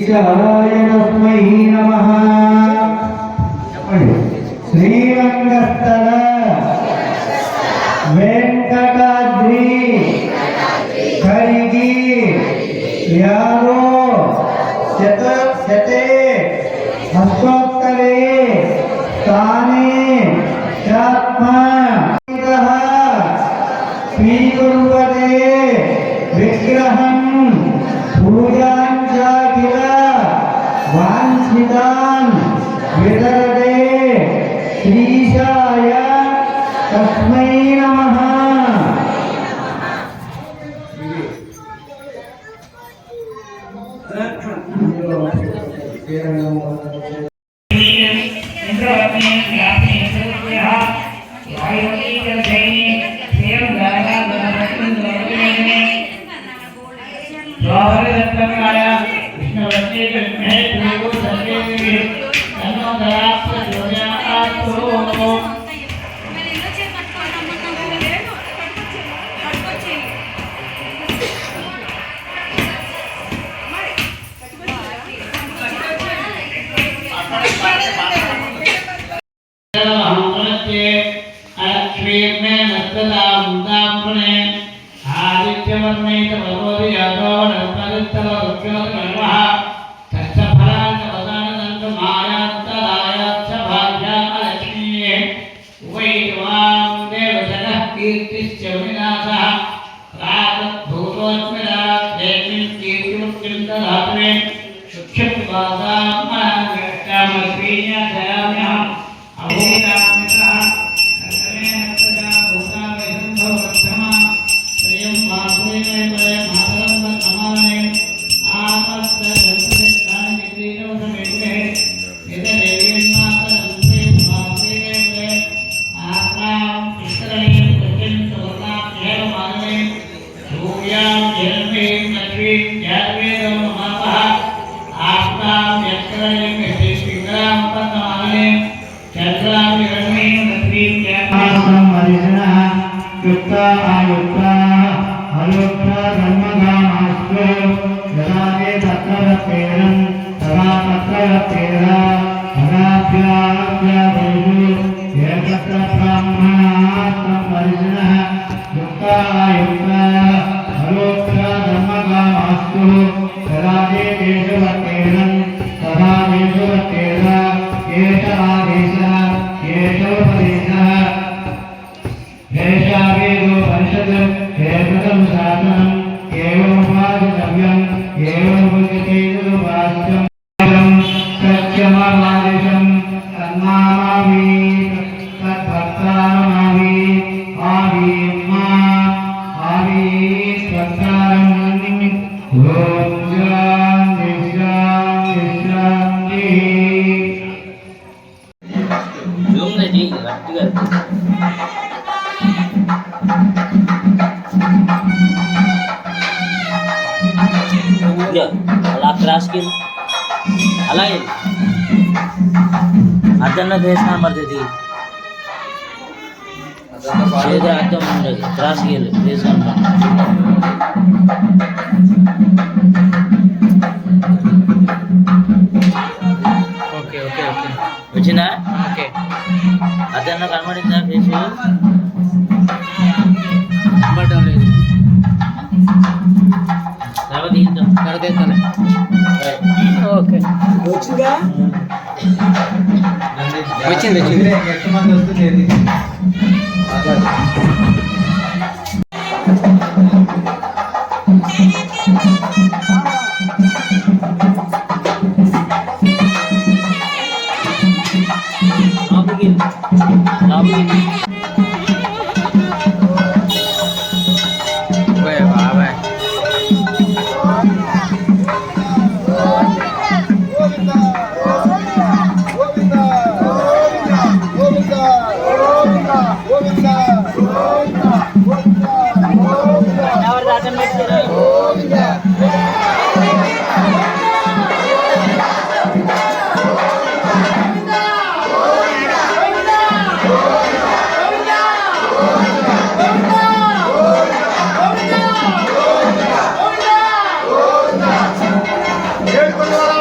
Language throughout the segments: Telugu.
తస్మై నమః. శ్రీరంగస్థల వెంకటాద్రి హరికి యాదో శతే హస్తోత్తరే స్థానే శాత్మా స్వీకుర్వతే విగ్రహం పూజాంచాఖిల వాంఛితాన్ విదరతే శ్రీశాయ తస్మై నమః. అలాగే అద్దన్న ఫేస్ కనబడుతుంది ఏదో అర్థం ఉండదు క్రాస్కి వెళ్ళి ఫేస్ ఓకే ఓకే ఓకే వచ్చిందా ఓకే అద్దన్న కనబడిందా ఫేస్ కనబడటం లేదు తర్వాత తీద్దాం కడతేస్తాను ఓకే వచ్చిందా వచ్చింది నెక్స్ట్ మంత్ వస్తుంది Hey,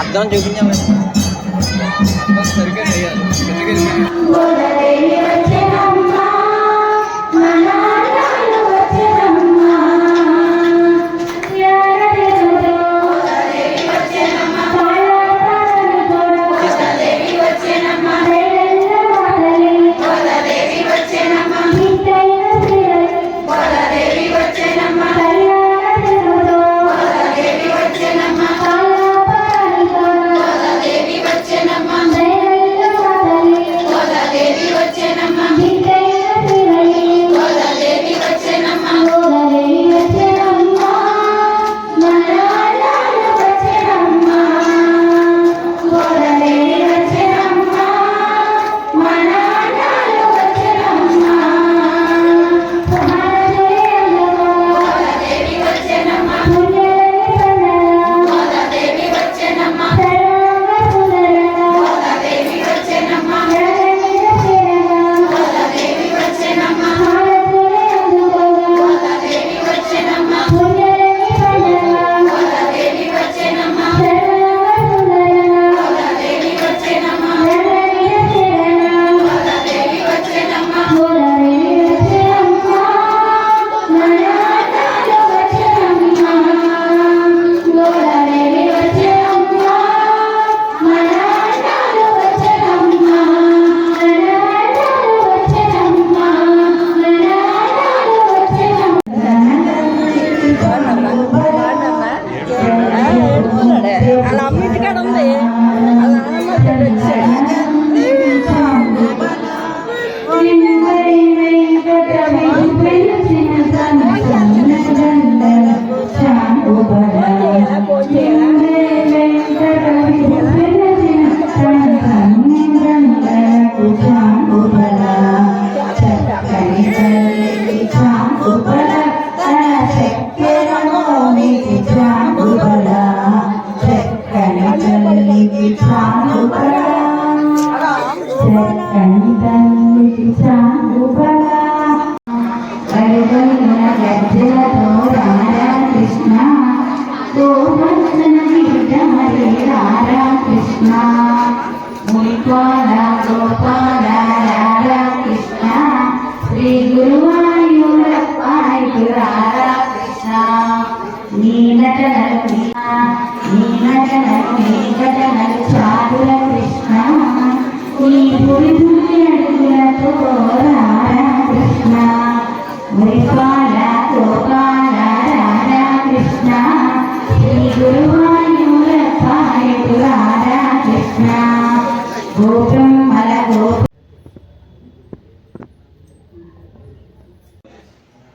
అర్థం చూపించాము సరిగ్గా చేయాలి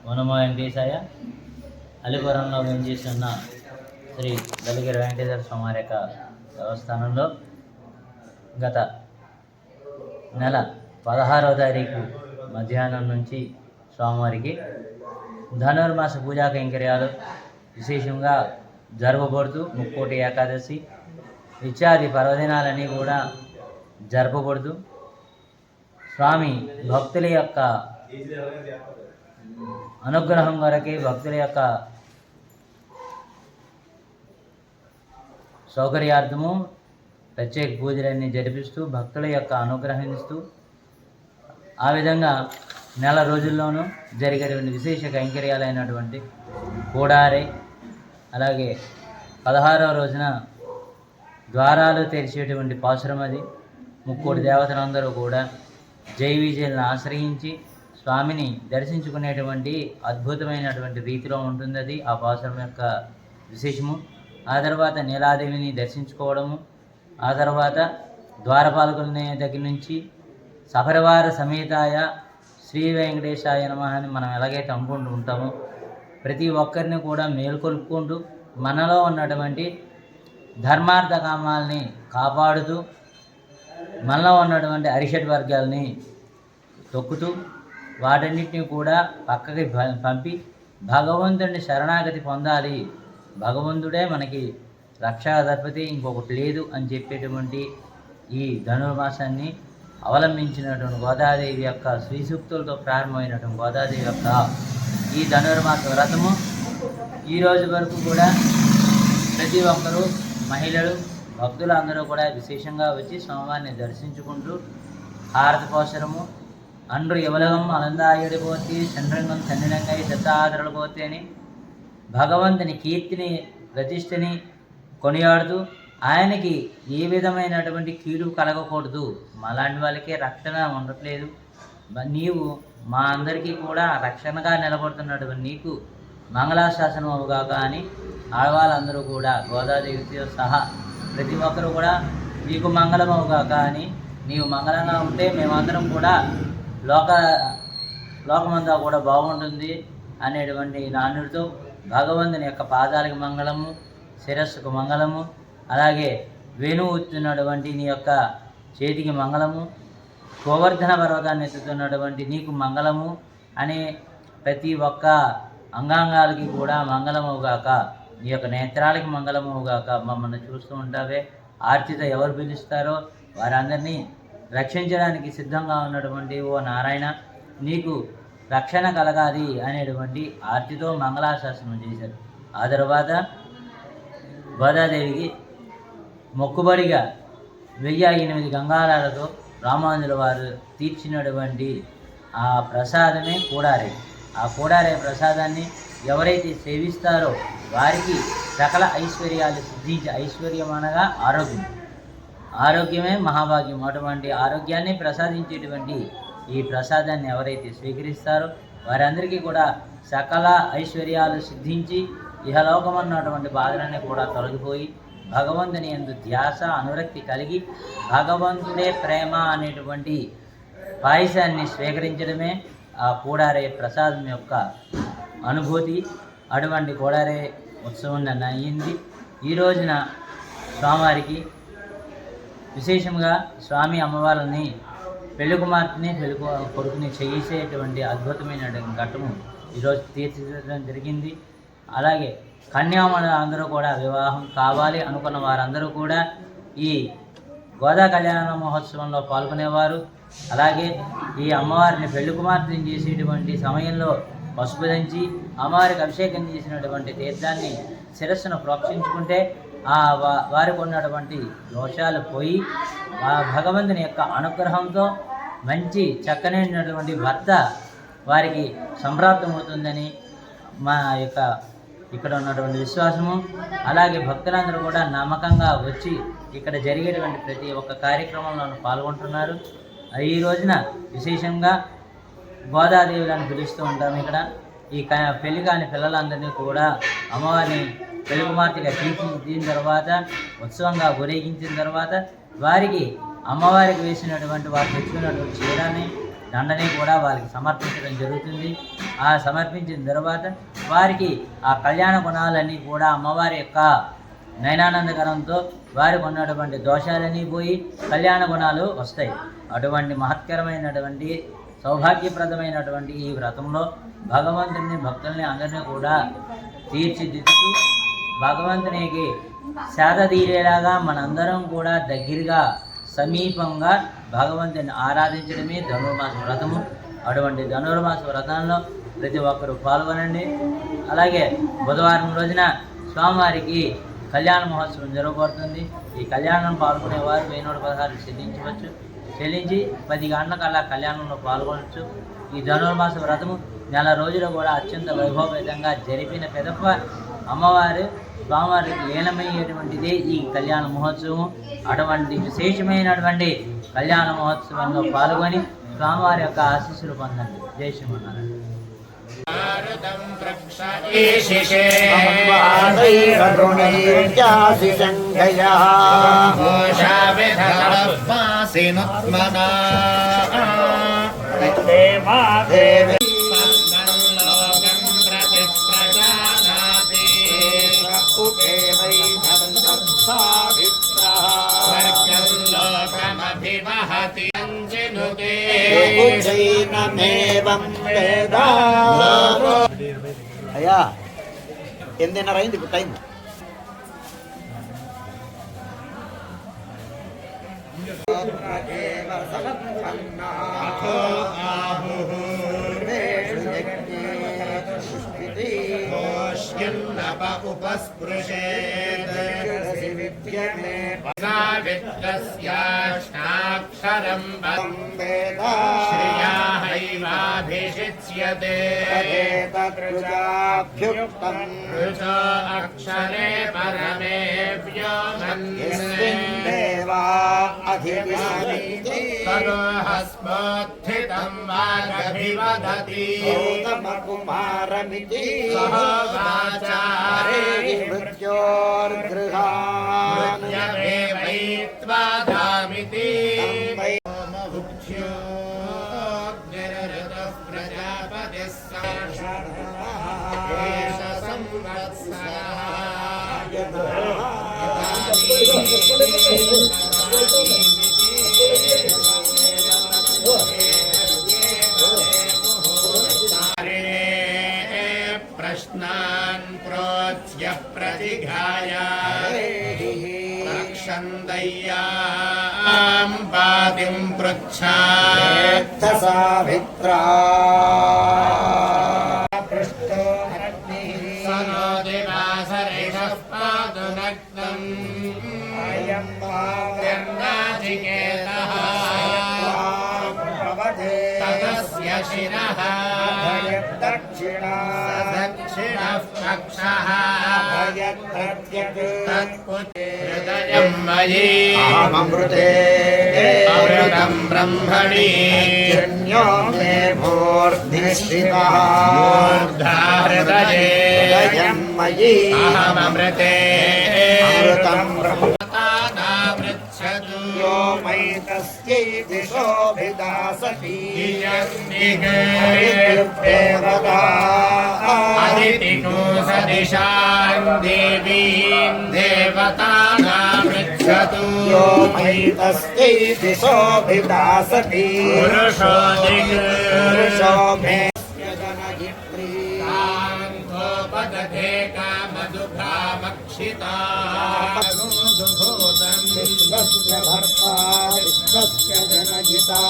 వనమా వెంకటేశాయ అలిపురంలో వెంచేస్తున్న శ్రీ దళగిరి వెంకటేశ్వర స్వామి వారి యొక్క దేవస్థానంలో గత నెల 16వ తారీఖు మధ్యాహ్నం నుంచి స్వామివారికి ధనుర్మాస పూజా కైంకర్యాలు విశేషంగా జరపబడుతూ ముక్కోటి ఏకాదశి ఇత్యాది పర్వదినాలన్నీ కూడా జరపబడుతూ స్వామి భక్తుల యొక్క అనుగ్రహం కొరకే భక్తుల యొక్క సౌకర్యార్థము ప్రత్యేక పూజలన్నీ జరిపిస్తూ భక్తుల యొక్క అనుగ్రహిస్తూ ఆ విధంగా నెల రోజుల్లోనూ జరిగేటువంటి విశేష కైంకర్యాలైనటువంటి కూడారే, అలాగే 16వ రోజున ద్వారాలు తెరిచేటువంటి పాశురమది. ముక్కోటి దేవతలందరూ కూడా జై విజయులను ఆశ్రయించి స్వామిని దర్శించుకునేటువంటి అద్భుతమైనటువంటి రీతిలో ఉంటుంది అది ఆ పాశురం యొక్క విశేషము. ఆ తర్వాత నీలాదేవిని దర్శించుకోవడము, ఆ తర్వాత ద్వారపాలకుల దగ్గర నుంచి సపరివార సమేతాయ శ్రీ వెంకటేశాయ నమః అని మనం ఎలాగైతే అనుకుంటూ ఉంటామో ప్రతి ఒక్కరిని కూడా మేల్కొల్పుకుంటూ మనలో ఉన్నటువంటి ధర్మార్థ కామాలని కాపాడుతూ మనలో ఉన్నటువంటి అరిషడ్ వర్గాల్ని తొక్కుతూ వాటన్నిటిని కూడా పక్కకి పంపి భగవంతుడిని శరణాగతి పొందాలి, భగవంతుడే మనకి రక్షాధర్పతి, ఇంకొకటి లేదు అని చెప్పేటువంటి ఈ ధనుర్మాసాన్ని అవలంబించినటువంటి గోదాదేవి యొక్క శ్రీసూక్తులతో ప్రారంభమైనటువంటి గోదాదేవి యొక్క ఈ ధనుర్మాస వ్రతము ఈ రోజు వరకు కూడా ప్రతి ఒక్కరూ మహిళలు భక్తులు అందరూ కూడా విశేషంగా వచ్చి స్వామివారిని దర్శించుకుంటూ హారతి కోసరము అండ్రు ఎవలగం అనందాయుడి పోతి చంద్రంగం చంద్రంగై దత్తాదరులు పోతి అని భగవంతుని కీర్తిని ప్రతిష్టని కొనియాడుతూ ఆయనకి ఏ విధమైనటువంటి కీడు కలగకూడదు, మాలాంటి వాళ్ళకే రక్షణ ఉండట్లేదు, నీవు మా అందరికీ కూడా రక్షణగా నిలబడుతున్నటువంటి నీకు మంగళాశాసనం అవుగాక అని ఆడవాళ్ళందరూ కూడా గోదాదేవితో సహా ప్రతి ఒక్కరూ కూడా నీకు మంగళం అవుగాక అని, నీవు మంగళంగా ఉంటే మేమందరం కూడా లోకమంతా కూడా బాగుంటుంది అనేటువంటి నానుడితో భగవంతుని యొక్క పాదాలకు మంగళము, శిరస్సుకు మంగళము, అలాగే వేణువు ఊతున్నటువంటి నీ యొక్క చేతికి మంగళము, గోవర్ధన పర్వతాన్ని ఎత్తుతున్నటువంటి నీకు మంగళము అనే ప్రతి ఒక్క అంగాంగాలకి కూడా మంగళమవుగాక, నీ యొక్క నేత్రాలకి మంగళమవుగాక. మమ్మల్ని చూస్తూ ఉంటావే, ఆర్తితో ఎవరు పిలుస్తారో వారందరినీ రక్షించడానికి సిద్ధంగా ఉన్నటువంటి ఓ నారాయణ, నీకు రక్షణ కలగాలి అనేటువంటి ఆర్తితో మంగళాశాసనం చేశారు. ఆ తర్వాత గోదాదేవికి మొక్కుబడిగా 1008 గంగాళాలతో రామానుజుల వారు తీర్చినటువంటి ఆ ప్రసాదమే కూడారే. ఆ కూడారే ప్రసాదాన్ని ఎవరైతే సేవిస్తారో వారికి సకల ఐశ్వర్యాలు సిద్ధించి, ఐశ్వర్యం అనగా ఆరోగ్యం, ఆరోగ్యమే మహాభాగ్యం. అటువంటి ఆరోగ్యాన్ని ప్రసాదించేటువంటి ఈ ప్రసాదాన్ని ఎవరైతే స్వీకరిస్తారో వారందరికీ కూడా సకల ఐశ్వర్యాలు సిద్ధించి ఇహలోకమన్నటువంటి బాధలన్నీ కూడా తొలగిపోయి భగవంతుని యందు ధ్యాస అనురక్తి కలిగి భగవంతుడే ప్రేమ అనేటువంటి పాయసాన్ని స్వీకరించడమే ఆ కూడారే ప్రసాదం యొక్క అనుభూతి. అటువంటి కూడారే ఉత్సవం అయ్యింది. ఈ రోజున స్వామివారికి విశేషంగా స్వామి అమ్మవారిని పెళ్లి కుమార్తెని పెళ్లి కొడుకుని చేసేటువంటి అద్భుతమైనటువంటి ఘట్టము ఈరోజు తీర్చిదిద్దడం జరిగింది. అలాగే కన్యామణులు అందరూ కూడా వివాహం కావాలి అనుకున్న వారందరూ కూడా ఈ గోదా కళ్యాణ మహోత్సవంలో పాల్గొనేవారు. అలాగే ఈ అమ్మవారిని పెళ్లి కుమార్తెని చేసేటువంటి సమయంలో పసుపు దంచి అమ్మవారికి అభిషేకం చేసినటువంటి తీర్థాన్ని శిరస్సును ప్రోక్షించుకుంటే ఆ వారికి ఉన్నటువంటి దోషాలు పోయి ఆ భగవంతుని యొక్క అనుగ్రహంతో మంచి చక్కనైనటువంటి భర్త వారికి సంప్రాప్తమవుతుందని మా యొక్క ఇక్కడ ఉన్నటువంటి విశ్వాసము. అలాగే భక్తులందరూ కూడా నమ్మకంగా వచ్చి ఇక్కడ జరిగేటువంటి ప్రతి ఒక్క కార్యక్రమంలో పాల్గొంటున్నారు. ఈ రోజున విశేషంగా గోదాదేవులను పిలుస్తూ ఉంటాము. ఇక్కడ ఈ పెళ్లి కాని పిల్లలందరినీ కూడా అమ్మవారిని పెళ్లి కుమార్తెగా తీర్చిదిద్దిన తర్వాత ఉత్సవంగా ఊరేగించిన తర్వాత వారికి అమ్మవారికి వేసినటువంటి వారు తెచ్చుకున్నటువంటి చీరని దండని కూడా వారికి సమర్పించడం జరుగుతుంది. ఆ సమర్పించిన తర్వాత వారికి ఆ కళ్యాణ గుణాలన్నీ కూడా అమ్మవారి యొక్క నయనానందకరంతో వారికి ఉన్నటువంటి దోషాలన్నీ పోయి కళ్యాణ గుణాలు వస్తాయి. అటువంటి మహత్కరమైనటువంటి సౌభాగ్యప్రదమైనటువంటి ఈ వ్రతంలో భగవంతుని భక్తుల్ని అందరినీ కూడా తీర్చిదిద్దుతూ భగవంతునికి సేద తీరేలాగా మనందరం కూడా దగ్గరగా సమీపంగా భగవంతుని ఆరాధించడమే ధనుర్మాస వ్రతము. అటువంటి ధనుర్మాస వ్రతంలో ప్రతి ఒక్కరూ పాల్గొనండి. అలాగే బుధవారం రోజున స్వామివారికి కళ్యాణ మహోత్సవం జరగబడుతుంది. ఈ కళ్యాణం పాల్గొనేవారు 1116 చెల్లించవచ్చు. చెల్లించి 10 గంటలకల్లా కళ్యాణంలో పాల్గొనవచ్చు. ఈ ధనుర్మాస వ్రతము నెల రోజులు కూడా అత్యంత వైభవపేతంగా జరిపిన పెదప అమ్మవారు స్వామివారికి లీనమయ్యేటువంటిదే ఈ కళ్యాణ మహోత్సవం. అటువంటి విశేషమైనటువంటి కళ్యాణ మహోత్సవంలో పాల్గొని స్వామివారి యొక్క ఆశీస్సులు పొందండి. జై శ్రీమన్నారాయణ. అయ్యా 8:30 అయింది ఇప్పుడు టైం. पश्यन्नप उपस्पृशेत् सावित्रस्याष्टाक्षरं वेद श्रिया हैवाभिषिच्यते ऋच अक्षरे परमे व्योमन्देवा हस्मोत्थितं वागभिवदति कुमारमिति सह वाचारे मृत्योर्गृहान्यमेवैत्वा धामिति मुख्योऽग्निरृतः प्रजापतिः एष संवत्सरः प्रश्नान् प्रोच्य प्रतिघाय रक्षन्दय्यां पातिं पृच्छात् सावित्रा पृष्ठो स नो दिवासरिषः पातु नग्नम् अयं नाचिकेतः ततस्य शिरः दक्षिणः पक्षः हृदयं मयि अहममृते अमृतं ब्रह्मणि जन्यो मे मूर्धिष्ठितः मूर्धा हृदये जन्मयि अहममृते अमृतं ब्रह्म यो मैतस्यै दिशोभिदासति अदितिको सदिशान् देवीं देवतानामृच्छतु यो मैतस्यै दिशोभिदासति पुरुषो पुरुषो मे कान्धोपदधे कामदुःखामक्षिता विश्वस्य भर्ता विश्वस्य जनजिता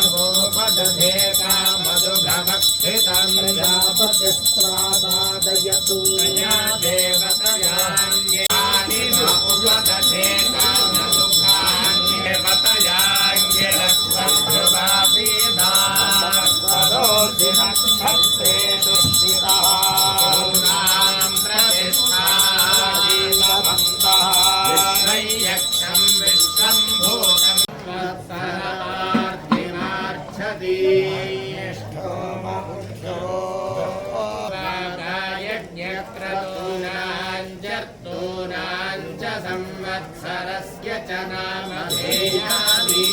गोपदधे कामदुःखमक्षितं प्रजापतिस्त्रासादयतु या देवतयाङ्ग्यानिनुपदधे कामदुःखान्येवतयाङ्गिरस्वभ्रुवापीना सदोषिणक्षत्रेषु स्थितः नां प्रतिष्ठाजीवन्तः विश्वयक्षं विश्वम्भूतं वत्सरार्थिमार्च्छति यज्ञक्रतूनां च संवत्सरस्य च नामधेयानि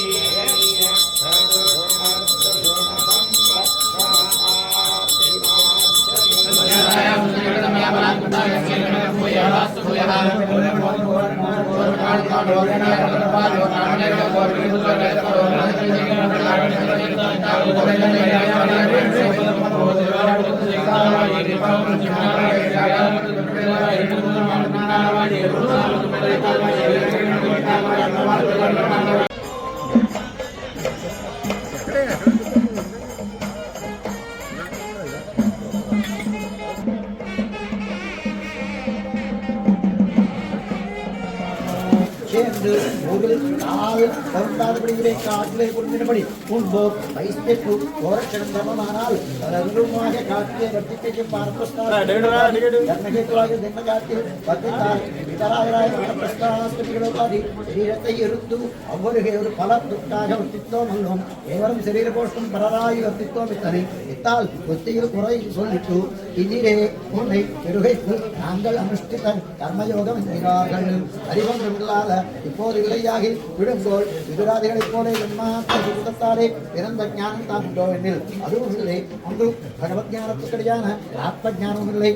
பகுத்தாதபடியிலே காட்டிலே கொடுத்தினபடி முன்போர் வைஸ்தெட்டு ஓரட்சணம் தர்மமானால் அதனுமாக காட்டிலே வர்த்திக்கையும் பார்ப்பஸ்தாகேத்துவாக தென்ன காட்டில் வர்த்தித்தார் இதராயராய பிரஸ்தாஸ்திகளோபாதி சரீரத்தை எருத்து அவ்வொருகே ஒரு பல துக்காக வர்த்தித்தோம் அல்லோம் ஏவரும் சரீர போஷ்டும் பரராய் வர்த்தித்தோம் இத்தனை இத்தால் புத்தியில் குறை சொல்லிட்டு இதிரே உன்னை பெருகைக்கு நாங்கள் அனுஷ்டித்த கர்மயோகம் என்கிறார்கள் அறிவம் இல்லாத இப்போது இலையாகி விடுங்கோள் எதிராதிகளைப் போல என்மாத்தாரே பிறந்த ஞானம் தான் உண்டோ எனில் அதுவும் இல்லை ஒன்று பகவத் ஞானத்துக்கடியான ஆத்ம ஞானமும் இல்லை